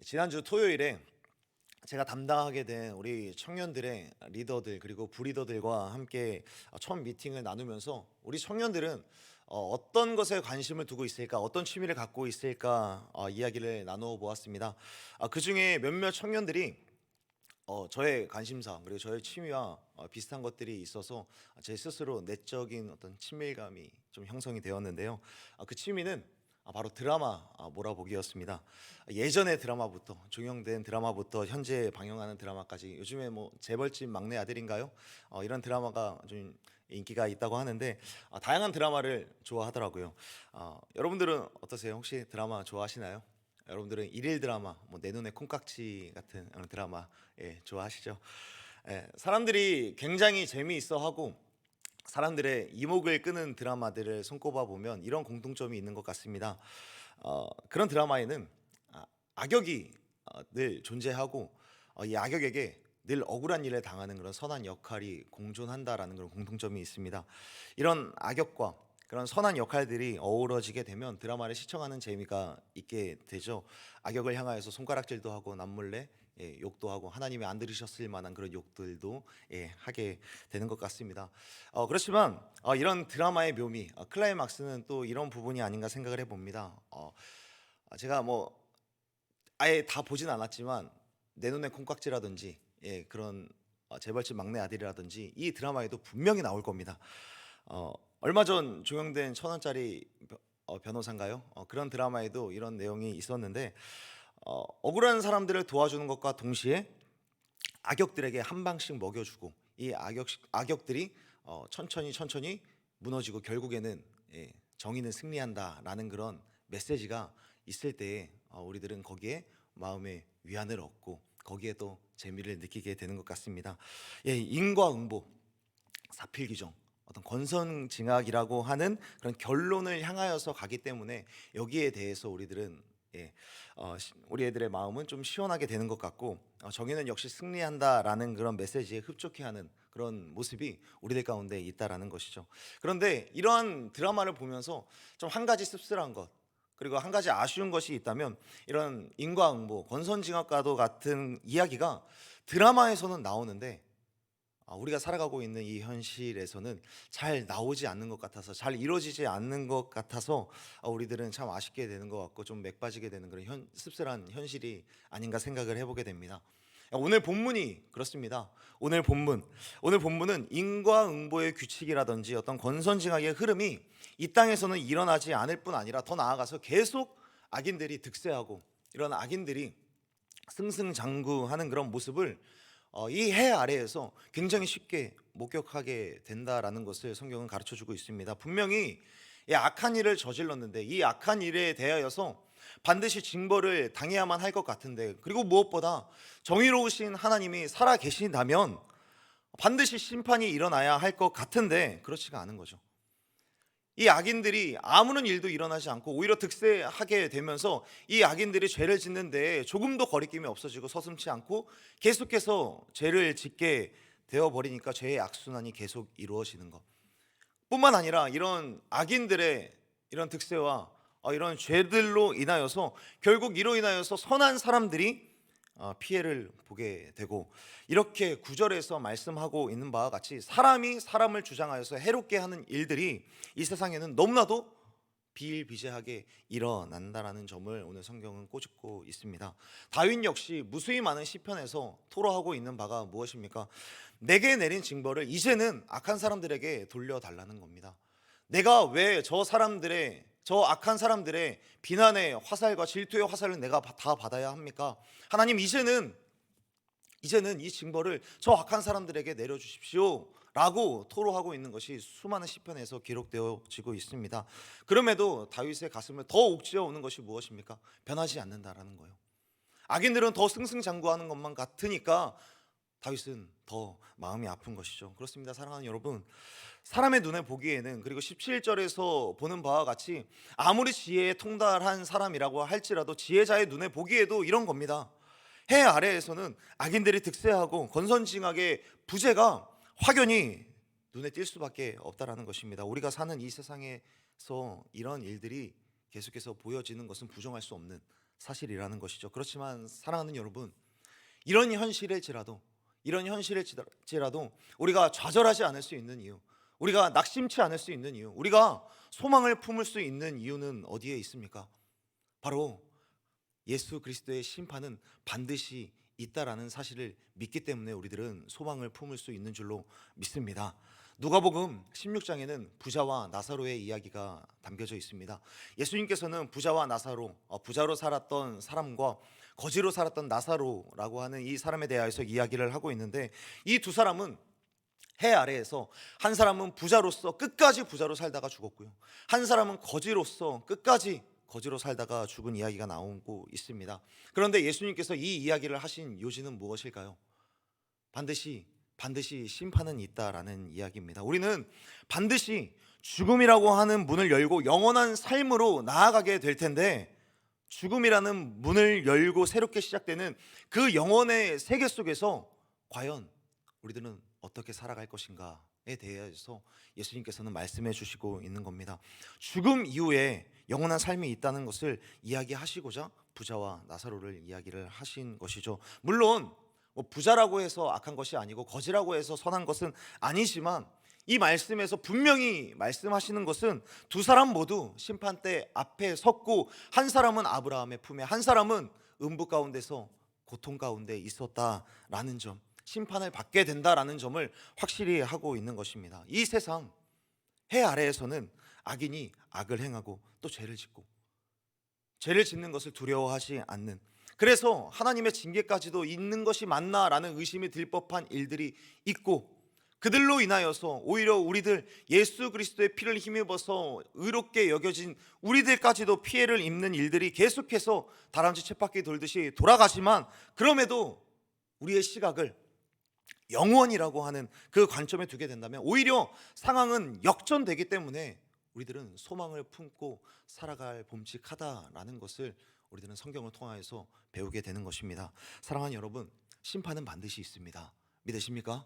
지난주 토요일에 제가 담당하게 된 우리 청년들의 리더들 그리고 부리더들과 함께 첫 미팅을 나누면서 우리 청년들은 어떤 것에 관심을 두고 있을까, 어떤 취미를 갖고 있을까 이야기를 나누어 보았습니다. 그 중에 몇몇 청년들이 저의 관심사 그리고 저의 취미와 비슷한 것들이 있어서 제 스스로 내적인 어떤 친밀감이 좀 형성이 되었는데요. 그 취미는 바로 드라마 몰아보기였습니다. 예전의 드라마부터 종영된 드라마부터 현재 방영하는 드라마까지 요즘에 뭐 재벌집 막내 아들인가요? 이런 드라마가 좀 인기가 있다고 하는데 다양한 드라마를 좋아하더라고요. 여러분들은 어떠세요? 혹시 드라마 좋아하시나요? 여러분들은 일일 드라마, 뭐 내 눈에 콩깍지 같은 드라마 좋아하시죠? 사람들이 굉장히 재미있어하고 사람들의 이목을 끄는 드라마들을 손꼽아 보면 이런 공통점이 있는 것 같습니다. 그런 드라마에는 악역이 늘 존재하고 이 악역에게 늘 억울한 일을 당하는 그런 선한 역할이 공존한다라는 그런 공통점이 있습니다. 이런 악역과 그런 선한 역할들이 어우러지게 되면 드라마를 시청하는 재미가 있게 되죠. 악역을 향하여서 손가락질도 하고 남몰래 욕도 하고 하나님이 안 들으셨을 만한 그런 욕들도 하게 되는 것 같습니다. 그렇지만 이런 드라마의 묘미, 클라이막스는 또 이런 부분이 아닌가 생각을 해봅니다. 제가 뭐 아예 다 보진 않았지만 내 눈에 콩깍지라든지 그런 재벌집 막내 아들이라든지 이 드라마에도 분명히 나올 겁니다. 얼마 전 종영된 1,000원짜리 변호사인가요? 그런 드라마에도 이런 내용이 있었는데 억울한 사람들을 도와주는 것과 동시에 악역들에게 한 방씩 먹여주고 이 악역들이 천천히 무너지고 결국에는 정의는 승리한다라는 그런 메시지가 있을 때에 우리들은 거기에 마음의 위안을 얻고 거기에 또 재미를 느끼게 되는 것 같습니다. 인과응보, 사필규정, 어떤 권선징악이라고 하는 그런 결론을 향하여서 가기 때문에 여기에 대해서 우리들은 우리 애들의 마음은 좀 시원하게 되는 것 같고 정의는 역시 승리한다라는 그런 메시지에 흡족해하는 그런 모습이 우리들 가운데 있다라는 것이죠. 그런데 이러한 드라마를 보면서 좀 한 가지 씁쓸한 것 그리고 한 가지 아쉬운 것이 있다면 이런 인과응보, 권선징악과도 같은 이야기가 드라마에서는 나오는데 우리가 살아가고 있는 이 현실에서는 잘 나오지 않는 것 같아서 잘 이루어지지 않는 것 같아서 우리들은 참 아쉽게 되는 것 같고 좀 맥 빠지게 되는 그런 씁쓸한 현실이 아닌가 생각을 해보게 됩니다. 오늘 본문이 그렇습니다. 오늘 본문은 인과응보의 규칙이라든지 어떤 권선징악의 흐름이 이 땅에서는 일어나지 않을 뿐 아니라 더 나아가서 계속 악인들이 득세하고 이런 악인들이 승승장구하는 그런 모습을 이 해 아래에서 굉장히 쉽게 목격하게 된다라는 것을 성경은 가르쳐 주고 있습니다. 분명히 이 악한 일을 저질렀는데 이 악한 일에 대하여서 반드시 징벌을 당해야만 할 것 같은데 그리고 무엇보다 정의로우신 하나님이 살아 계신다면 반드시 심판이 일어나야 할 것 같은데 그렇지가 않은 거죠. 이 악인들이 아무런 일도 일어나지 않고 오히려 득세하게 되면서 이 악인들이 죄를 짓는데 조금도 거리낌이 없어지고 서슴지 않고 계속해서 죄를 짓게 되어버리니까 죄의 악순환이 계속 이루어지는 것 뿐만 아니라 이런 악인들의 이런 득세와 이런 죄들로 인하여서 결국 이로 인하여서 선한 사람들이 피해를 보게 되고 이렇게 구절에서 말씀하고 있는 바와 같이 사람이 사람을 주장하여서 해롭게 하는 일들이 이 세상에는 너무나도 비일비재하게 일어난다라는 점을 오늘 성경은 꼬집고 있습니다. 다윗 역시 무수히 많은 시편에서 토로하고 있는 바가 무엇입니까? 내게 내린 징벌을 이제는 악한 사람들에게 돌려달라는 겁니다. 내가 왜 저 악한 사람들의 비난의 화살과 질투의 화살을 내가 다 받아야 합니까? 하나님 이제는 이 징벌을 저 악한 사람들에게 내려주십시오 라고 토로하고 있는 것이 수많은 시편에서 기록되어지고 있습니다. 그럼에도 다윗의 가슴을 더 옥죄어 오는 것이 무엇입니까? 변하지 않는다라는 거예요. 악인들은 더 승승장구하는 것만 같으니까 다윗은 더 마음이 아픈 것이죠. 그렇습니다. 사랑하는 여러분, 사람의 눈에 보기에는 그리고 17절에서 보는 바와 같이 아무리 지혜에 통달한 사람이라고 할지라도 지혜자의 눈에 보기에도 이런 겁니다. 해 아래에서는 악인들이 득세하고 권선징악의 부재가 확연히 눈에 띌 수밖에 없다라는 것입니다. 우리가 사는 이 세상에서 이런 일들이 계속해서 보여지는 것은 부정할 수 없는 사실이라는 것이죠. 그렇지만 사랑하는 여러분, 이런 현실일지라도 우리가 좌절하지 않을 수 있는 이유, 우리가 낙심치 않을 수 있는 이유, 우리가 소망을 품을 수 있는 이유는 어디에 있습니까? 바로 예수 그리스도의 심판은 반드시 있다라는 사실을 믿기 때문에 우리들은 소망을 품을 수 있는 줄로 믿습니다. 누가복음 16장에는 부자와 나사로의 이야기가 담겨져 있습니다. 예수님께서는 부자와 나사로, 부자로 살았던 사람과 거지로 살았던 나사로라고 하는 이 사람에 대하여서 이야기를 하고 있는데, 이 두 사람은 해 아래에서 한 사람은 부자로서 끝까지 부자로 살다가 죽었고요, 한 사람은 거지로서 끝까지 거지로 살다가 죽은 이야기가 나오고 있습니다. 그런데 예수님께서 이 이야기를 하신 요지는 무엇일까요? 반드시 심판은 있다라는 이야기입니다. 우리는 반드시 죽음이라고 하는 문을 열고 영원한 삶으로 나아가게 될 텐데, 죽음이라는 문을 열고 새롭게 시작되는 그 영혼의 세계 속에서 과연 우리들은 어떻게 살아갈 것인가에 대해서 예수님께서는 말씀해 주시고 있는 겁니다. 죽음 이후에 영원한 삶이 있다는 것을 이야기하시고자 부자와 나사로를 이야기를 하신 것이죠. 물론 부자라고 해서 악한 것이 아니고 거지라고 해서 선한 것은 아니지만, 이 말씀에서 분명히 말씀하시는 것은 두 사람 모두 심판대 앞에 섰고, 한 사람은 아브라함의 품에, 한 사람은 음부 가운데서 고통 가운데 있었다라는 점, 심판을 받게 된다라는 점을 확실히 하고 있는 것입니다. 이 세상 해 아래에서는 악인이 악을 행하고 또 죄를 짓고, 죄를 짓는 것을 두려워하지 않는, 그래서 하나님의 징계까지도 있는 것이 맞나라는 의심이 들 법한 일들이 있고, 그들로 인하여서 오히려 우리들 예수 그리스도의 피를 힘입어서 의롭게 여겨진 우리들까지도 피해를 입는 일들이 계속해서 다람쥐 쳇바퀴 돌듯이 돌아가지만, 그럼에도 우리의 시각을 영원이라고 하는 그 관점에 두게 된다면 오히려 상황은 역전되기 때문에 우리들은 소망을 품고 살아갈 봄직하다라는 것을 우리들은 성경을 통하여서 배우게 되는 것입니다. 사랑하는 여러분, 심판은 반드시 있습니다. 믿으십니까?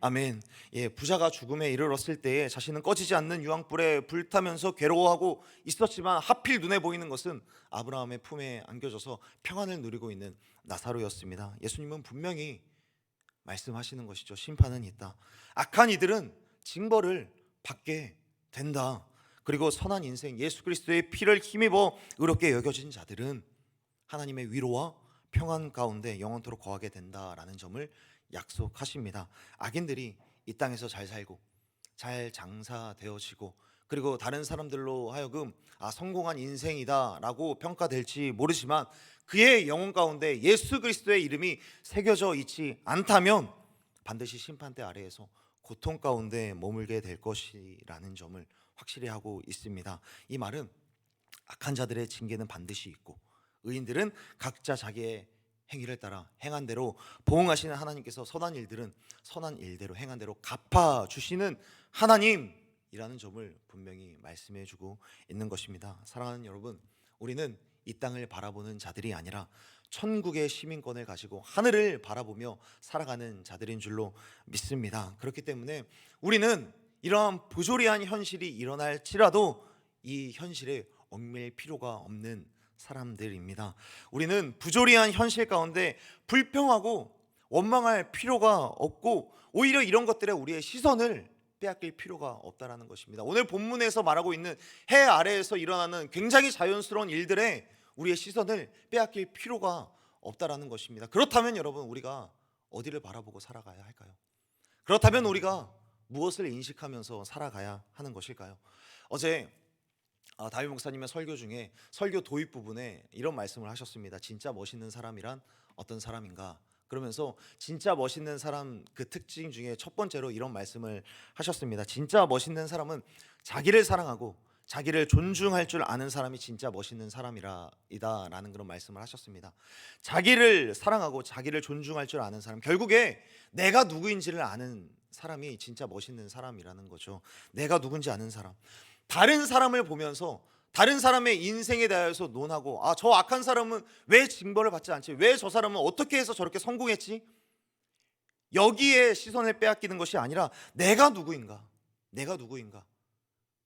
아멘. 부자가 죽음에 이르렀을 때에 자신은 꺼지지 않는 유황불에 불타면서 괴로워하고 있었지만, 하필 눈에 보이는 것은 아브라함의 품에 안겨져서 평안을 누리고 있는 나사로였습니다. 예수님은 분명히 말씀하시는 것이죠. 심판은 있다. 악한 이들은 징벌을 받게 된다. 그리고 선한 인생, 예수 그리스도의 피를 힘입어 의롭게 여겨진 자들은 하나님의 위로와 평안 가운데 영원토록 거하게 된다라는 점을 약속하십니다. 악인들이 이 땅에서 잘 살고 잘 장사되어지고, 그리고 다른 사람들로 하여금 성공한 인생이다라고 평가될지 모르지만, 그의 영혼 가운데 예수 그리스도의 이름이 새겨져 있지 않다면 반드시 심판대 아래에서 고통 가운데 머물게 될 것이라는 점을 확실히 하고 있습니다. 이 말은 악한 자들의 징계는 반드시 있고, 의인들은 각자 자기의 행위를 따라 행한 대로 보응하시는 하나님께서 선한 일들은 선한 일대로 행한 대로 갚아주시는 하나님이라는 점을 분명히 말씀해주고 있는 것입니다. 사랑하는 여러분, 우리는 이 땅을 바라보는 자들이 아니라 천국의 시민권을 가지고 하늘을 바라보며 살아가는 자들인 줄로 믿습니다. 그렇기 때문에 우리는 이러한 부조리한 현실이 일어날지라도 이 현실에 얽매일 필요가 없는 사람들입니다. 우리는 부조리한 현실 가운데 불평하고 원망할 필요가 없고, 오히려 이런 것들에 우리의 시선을 빼앗길 필요가 없다라는 것입니다. 오늘 본문에서 말하고 있는 해 아래에서 일어나는 굉장히 자연스러운 일들에 우리의 시선을 빼앗길 필요가 없다라는 것입니다. 그렇다면 여러분, 우리가 어디를 바라보고 살아가야 할까요? 그렇다면 우리가 무엇을 인식하면서 살아가야 하는 것일까요? 어제 다윗 목사님의 설교 중에 설교 도입 부분에 이런 말씀을 하셨습니다. 진짜 멋있는 사람이란 어떤 사람인가? 그러면서 진짜 멋있는 사람 그 특징 중에 첫 번째로 이런 말씀을 하셨습니다. 진짜 멋있는 사람은 자기를 사랑하고 자기를 존중할 줄 아는 사람이 진짜 멋있는 사람이다라는 그런 말씀을 하셨습니다. 자기를 사랑하고 자기를 존중할 줄 아는 사람, 결국에 내가 누구인지를 아는 사람이 진짜 멋있는 사람이라는 거죠. 내가 누군지 아는 사람. 다른 사람을 보면서 다른 사람의 인생에 대해서 논하고, 저 악한 사람은 왜 징벌을 받지 않지? 왜 저 사람은 어떻게 해서 저렇게 성공했지? 여기에 시선을 빼앗기는 것이 아니라 내가 누구인가?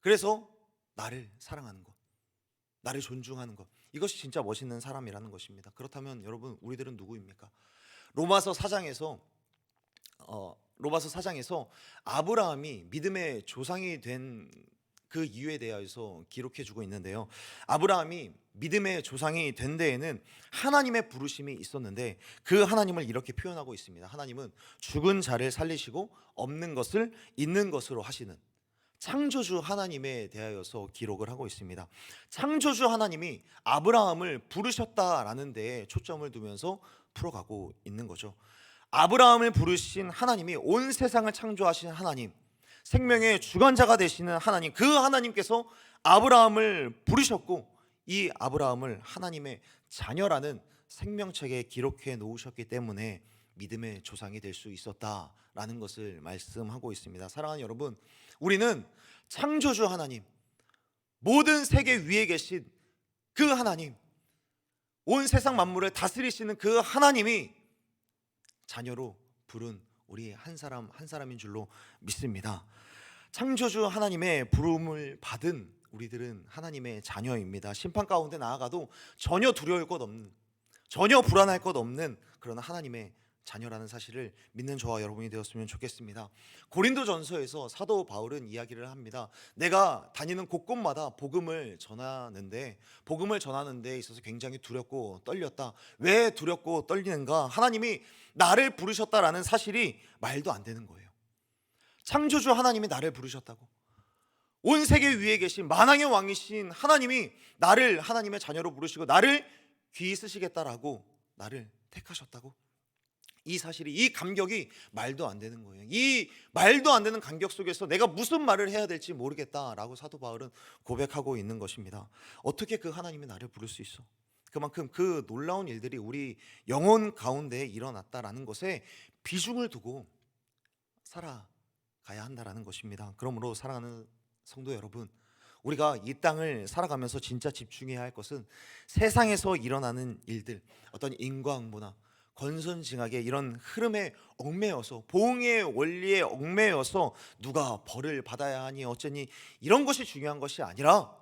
그래서 나를 사랑하는 것, 나를 존중하는 것, 이것이 진짜 멋있는 사람이라는 것입니다. 그렇다면 여러분, 우리들은 누구입니까? 로마서 4장에서 로마서 4장에서 아브라함이 믿음의 조상이 된 그 이유에 대해서 기록해 주고 있는데요. 아브라함이 믿음의 조상이 된 데에는 하나님의 부르심이 있었는데 그 하나님을 이렇게 표현하고 있습니다. 하나님은 죽은 자를 살리시고 없는 것을 있는 것으로 하시는 창조주 하나님에 대하여서 기록을 하고 있습니다. 창조주 하나님이 아브라함을 부르셨다라는 데에 초점을 두면서 풀어가고 있는 거죠. 아브라함을 부르신 하나님이 온 세상을 창조하신 하나님, 생명의 주관자가 되시는 하나님, 그 하나님께서 아브라함을 부르셨고 이 아브라함을 하나님의 자녀라는 생명책에 기록해 놓으셨기 때문에 믿음의 조상이 될 수 있었다라는 것을 말씀하고 있습니다. 사랑하는 여러분, 우리는 창조주 하나님, 모든 세계 위에 계신 그 하나님, 온 세상 만물을 다스리시는 그 하나님이 자녀로 부른 우리 한 사람 한 사람인 줄로 믿습니다. 창조주 하나님의 부름을 받은 우리들은 하나님의 자녀입니다. 심판 가운데 나아가도 전혀 두려울 것 없는, 전혀 불안할 것 없는 그런 하나님의 자녀라는 사실을 믿는 저와 여러분이 되었으면 좋겠습니다. 고린도전서에서 사도 바울은 이야기를 합니다. 내가 다니는 곳곳마다 복음을 전하는데 있어서 굉장히 두렵고 떨렸다. 왜 두렵고 떨리는가? 하나님이 나를 부르셨다라는 사실이 말도 안 되는 거예요. 창조주 하나님이 나를 부르셨다고, 온 세계 위에 계신 만왕의 왕이신 하나님이 나를 하나님의 자녀로 부르시고 나를 귀히 쓰시겠다라고 나를 택하셨다고, 이 사실이, 이 감격이 말도 안 되는 거예요. 이 말도 안 되는 감격 속에서 내가 무슨 말을 해야 될지 모르겠다라고 사도 바울은 고백하고 있는 것입니다. 어떻게 그 하나님이 나를 부를 수 있어? 그만큼 그 놀라운 일들이 우리 영혼 가운데 일어났다라는 것에 비중을 두고 살아가야 한다라는 것입니다. 그러므로 사랑하는 성도 여러분, 우리가 이 땅을 살아가면서 진짜 집중해야 할 것은 세상에서 일어나는 일들, 어떤 인과응보나 권선징악의 이런 흐름에 얽매여서, 보응의 원리에 얽매여서 누가 벌을 받아야 하니 어쩌니 이런 것이 중요한 것이 아니라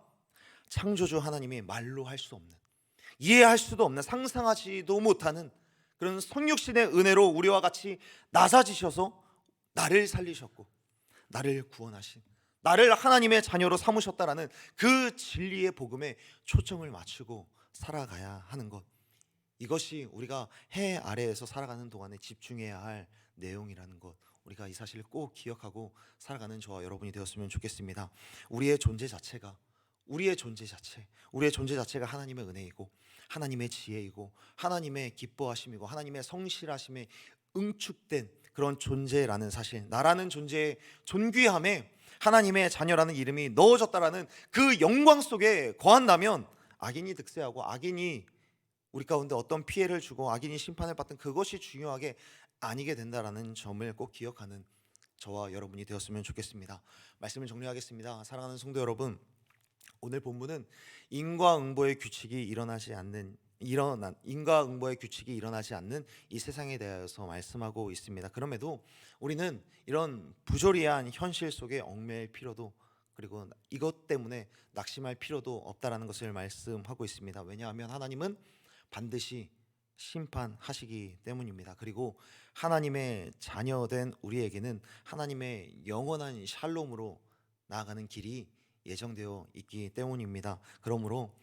창조주 하나님이 말로 할 수 없는, 이해할 수도 없는, 상상하지도 못하는 그런 성육신의 은혜로 우리와 같이 나사지셔서 나를 살리셨고 나를 구원하신, 나를 하나님의 자녀로 삼으셨다라는 그 진리의 복음에 초점을 맞추고 살아가야 하는 것, 이것이 우리가 해 아래에서 살아가는 동안에 집중해야 할 내용이라는 것, 우리가 이 사실을 꼭 기억하고 살아가는 저와 여러분이 되었으면 좋겠습니다. 우리의 존재 자체가 하나님의 은혜이고 하나님의 지혜이고 하나님의 기뻐하심이고 하나님의 성실하심에 응축된 그런 존재라는 사실, 나라는 존재의 존귀함에 하나님의 자녀라는 이름이 넣어졌다라는 그 영광 속에 거한다면 악인이 득세하고 악인이 우리 가운데 어떤 피해를 주고 악인이 심판을 받든 그것이 중요하게 아니게 된다라는 점을 꼭 기억하는 저와 여러분이 되었으면 좋겠습니다. 말씀을 정리하겠습니다. 사랑하는 성도 여러분, 오늘 본문은 인과응보의 규칙이 일어나지 않는 이 세상에 대해서 말씀하고 있습니다. 그럼에도 우리는 이런 부조리한 현실 속에 얽매일 필요도, 그리고 이것 때문에 낙심할 필요도 없다라는 것을 말씀하고 있습니다. 왜냐하면 하나님은 반드시 심판하시기 때문입니다. 그리고 하나님의 자녀된 우리에게는 하나님의 영원한 샬롬으로 나아가는 길이 예정되어 있기 때문입니다. 그러므로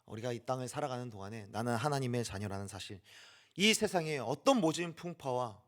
우리가 이 땅을 살아가는 동안에 나는 하나님의 자녀라는 사실, 이 세상에 어떤 모진 풍파와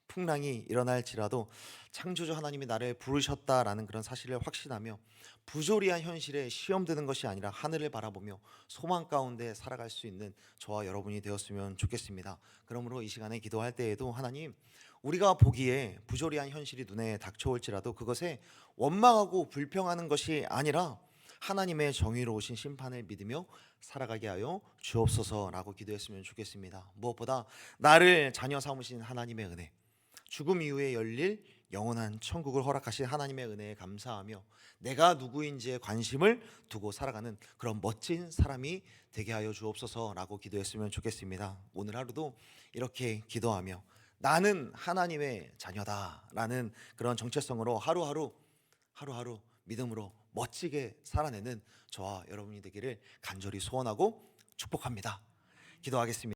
풍랑이 일어날지라도 창조주 하나님이 나를 부르셨다라는 그런 사실을 확신하며 부조리한 현실에 시험 드는 것이 아니라 하늘을 바라보며 소망 가운데 살아갈 수 있는 저와 여러분이 되었으면 좋겠습니다. 그러므로 이 시간에 기도할 때에도 하나님, 우리가 보기에 부조리한 현실이 눈에 닥쳐올지라도 그것에 원망하고 불평하는 것이 아니라 하나님의 정의로우신 심판을 믿으며 살아가게 하여 주옵소서라고 기도했으면 좋겠습니다. 무엇보다 나를 자녀 삼으신 하나님의 은혜, 죽음 이후에 열릴 영원한 천국을 허락하신 하나님의 은혜에 감사하며 내가 누구인지에 관심을 두고 살아가는 그런 멋진 사람이 되게 하여 주옵소서라고 기도했으면 좋겠습니다. 오늘 하루도 이렇게 기도하며 나는 하나님의 자녀다라는 그런 정체성으로 하루하루 믿음으로 멋지게 살아내는 저와 여러분이 되기를 간절히 소원하고 축복합니다. 기도하겠습니다.